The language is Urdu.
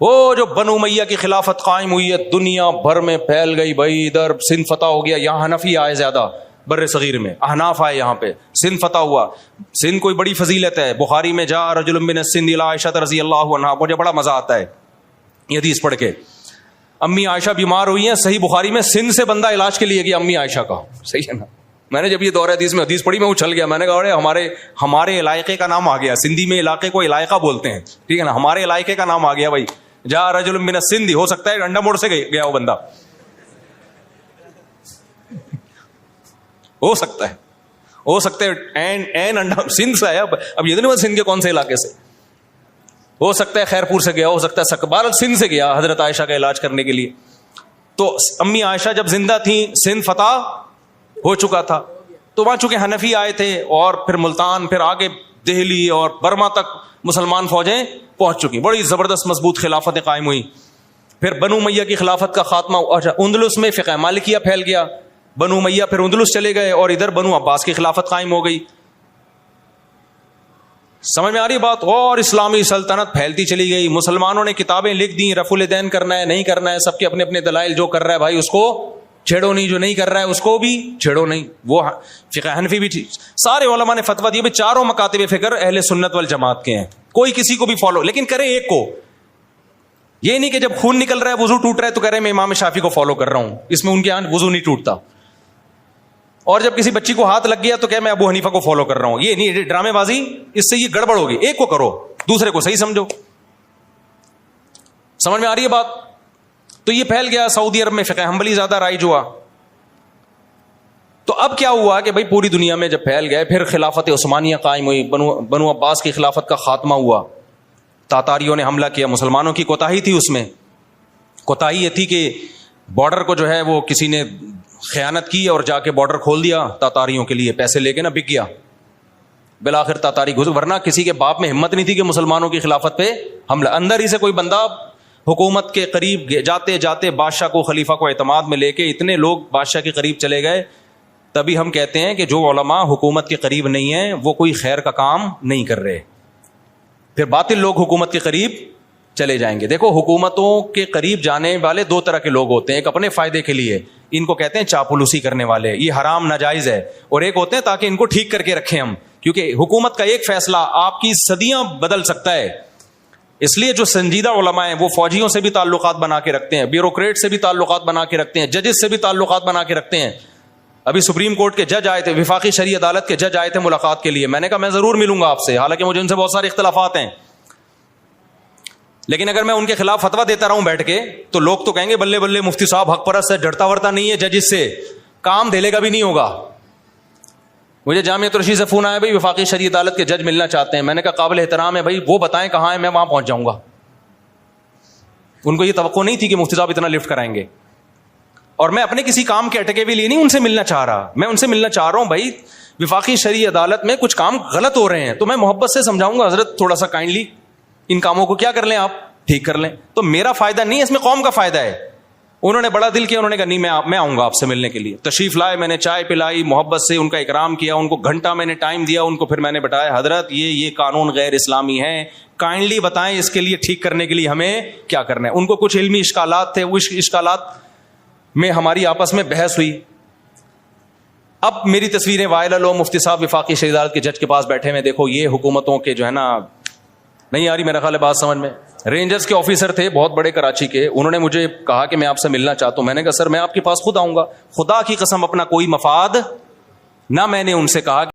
وہ جو بنو امیہ کی خلافت قائم ہوئی ہے دنیا بھر میں پھیل گئی بھائی، ادھر سندھ فتح ہو گیا، یہاں حنفی آئے زیادہ بر صغیر میں، احناف آئے یہاں پہ، سندھ فتح ہوا. سندھ کوئی بڑی فضیلت ہے. بخاری میں جا رجل من السندھ الی عائشہ رضی اللہ عنہا، مجھے بڑا مزہ آتا ہے یہ حدیث پڑھ کے. امی عائشہ بیمار ہوئی ہیں، صحیح بخاری میں سندھ سے بندہ علاج کے لیے گیا امی عائشہ کا. صحیح ہے نا؟ میں نے جب یہ دور حدیث میں حدیث پڑھی میں اچھل گیا. میں نے کہا ارے ہمارے علاقے کا نام آ گیا. سندھی میں علاقے کو علاقہ بولتے ہیں، ٹھیک ہے نا؟ ہمارے علاقے کا نام آ گیا بھائی. جا رجل من السندھ، ہو سکتا ہے ڈنڈا موڑ سے گیا وہ بندہ، ہو سکتا ہے سندھ سے آیا. اب یہ نہیں سندھ کے کون سے علاقے سے، ہو سکتا ہے خیرپور سے گیا، ہو سکتا ہے سکبال سندھ سے گیا حضرت عائشہ کا علاج کرنے کے لیے. تو امی عائشہ جب زندہ تھیں سندھ فتح ہو چکا تھا، تو وہاں چونکہ حنفی آئے تھے اور پھر ملتان، پھر آگے دہلی اور برما تک مسلمان فوجیں پہنچ چکی. بڑی زبردست مضبوط خلافتیں قائم ہوئی. پھر بنو امیہ کی خلافت کا خاتمہ. اندلس میں فقہ مالکیہ پھیل گیا. بنو امیہ پھر اندلس چلے گئے اور ادھر بنو عباس کی خلافت قائم ہو گئی. سمجھ میں آ رہی بات؟ اور اسلامی سلطنت پھیلتی چلی گئی. مسلمانوں نے کتابیں لکھ دی، رفع الدین کرنا ہے نہیں کرنا ہے، سب کے اپنے اپنے دلائل. جو کر رہا ہے بھائی اس کو چھیڑو نہیں، جو نہیں کر رہا ہے اس کو بھی چھیڑو نہیں. وہ فقہ حنفی بھی سارے علماء نے فتویٰ دیا. چاروں مکاتب فکر اہل سنت والجماعت کے ہیں، کوئی کسی کو بھی فالو، لیکن کرے ایک کو. یہ نہیں کہ جب خون نکل رہا ہے وضو ٹوٹ رہا ہے تو کہہ رہے میں امام شافعی کو فالو کر رہا ہوں، اس میں ان کے یہاں وضو نہیں ٹوٹتا. اور جب کسی بچی کو ہاتھ لگ گیا تو کہ میں ابو حنیفہ کو فالو کر رہا ہوں. یہ نہیں، ڈرامے بازی، اس سے یہ گڑبڑ ہوگی. ایک کو کرو، دوسرے کو صحیح سمجھو. سمجھ میں آ رہی ہے بات؟ تو یہ پھیل گیا. سعودی عرب میں فقہ حنبلی زیادہ رائج ہوا. تو اب کیا ہوا کہ بھائی پوری دنیا میں جب پھیل گئے، پھر خلافت عثمانیہ قائم ہوئی. بنو عباس کی خلافت کا خاتمہ ہوا. تاتاریوں نے حملہ کیا، مسلمانوں کی کوتاہی تھی. اس میں کوتاہی یہ تھی کہ بارڈر کو جو ہے وہ کسی نے خیانت کی اور جا کے بارڈر کھول دیا تاتاریوں کے لیے، پیسے لے کے نا بک گیا. بالآخر تاتاری گھس، ورنہ کسی کے باپ میں ہمت نہیں تھی کہ مسلمانوں کی خلافت پہ حملہ. اندر ہی سے کوئی بندہ حکومت کے قریب جاتے جاتے بادشاہ کو، خلیفہ کو اعتماد میں لے کے اتنے لوگ بادشاہ کے قریب چلے گئے. تبھی ہم کہتے ہیں کہ جو علماء حکومت کے قریب نہیں ہیں وہ کوئی خیر کا کام نہیں کر رہے. پھر باطل لوگ حکومت کے قریب چلے جائیں گے. دیکھو حکومتوں کے قریب جانے والے دو طرح کے لوگ ہوتے ہیں. ایک اپنے فائدے کے لیے، ان کو کہتے ہیں چاپلوسی کرنے والے، یہ حرام ناجائز ہے. اور ایک ہوتے ہیں تاکہ ان کو ٹھیک کر کے رکھیں ہم، کیونکہ حکومت کا ایک فیصلہ آپ کی صدیاں بدل سکتا ہے. اس لیے جو سنجیدہ علماء ہیں وہ فوجیوں سے بھی تعلقات بنا کے رکھتے ہیں، بیوروکریٹ سے بھی تعلقات بنا کے رکھتے ہیں، ججز سے بھی تعلقات بنا کے رکھتے ہیں. ابھی سپریم کورٹ کے جج آئے تھے، وفاقی شرعی عدالت کے جج آئے تھے ملاقات کے لیے. میں نے کہا میں ضرور ملوں گا آپ سے، حالانکہ مجھے ان سے بہت سارے اختلافات ہیں، لیکن اگر میں ان کے خلاف فتویٰ دیتا رہوں بیٹھ کے تو لوگ تو کہیں گے بلے بلے مفتی صاحب حق پرست ہے، ڈرتا ورتا نہیں ہے ججز سے، کام دھیلے کا بھی نہیں ہوگا. مجھے جامعۃ الرشید سے فون آیا، بھائی وفاقی شرعی عدالت کے جج ملنا چاہتے ہیں. میں نے کہا قابل احترام ہے بھائی، وہ بتائیں کہاں ہے، میں وہاں پہنچ جاؤں گا. ان کو یہ توقع نہیں تھی کہ مفتی صاحب اتنا لفٹ کرائیں گے. اور میں اپنے کسی کام کے اٹکے بھی لیے نہیں ان سے ملنا چاہ رہا. میں ان سے ملنا چاہ رہا ہوں بھائی وفاقی شرعی عدالت میں کچھ کام غلط ہو رہے ہیں، تو میں محبت سے سمجھاؤں گا حضرت تھوڑا سا کائنڈلی ان کاموں کو کیا کر لیں، آپ ٹھیک کر لیں. تو میرا فائدہ نہیں ہے اس میں، قوم کا فائدہ ہے. انہوں نے بڑا دل کیا، انہوں نے کہا نہیں میں آؤں گا آپ سے ملنے کے لیے. تشریف لائے، میں نے چائے پلائی، محبت سے ان کا اکرام کیا، ان کو گھنٹہ میں نے ٹائم دیا. ان کو پھر میں نے بتایا حضرت یہ قانون غیر اسلامی ہے، کائنڈلی بتائیں اس کے لیے ٹھیک کرنے کے لیے ہمیں کیا کرنا ہے. ان کو کچھ علمی اشکالات تھے، وہ اشکالات میں ہماری آپس میں بحث ہوئی. اب میری تصویریں وائرل ہو، مفتی صاحب وفاقی شرعی عدالت کے جج کے پاس بیٹھے ہوئے، دیکھو یہ حکومتوں کے جو ہے نا، نہیں آ رہی میرا خیال ہے بات سمجھ میں. رینجرز کے آفیسر تھے بہت بڑے کراچی کے، انہوں نے مجھے کہا کہ میں آپ سے ملنا چاہتا ہوں. میں نے کہا سر میں آپ کے پاس خود آؤں گا. خدا کی قسم اپنا کوئی مفاد نہ میں نے ان سے کہا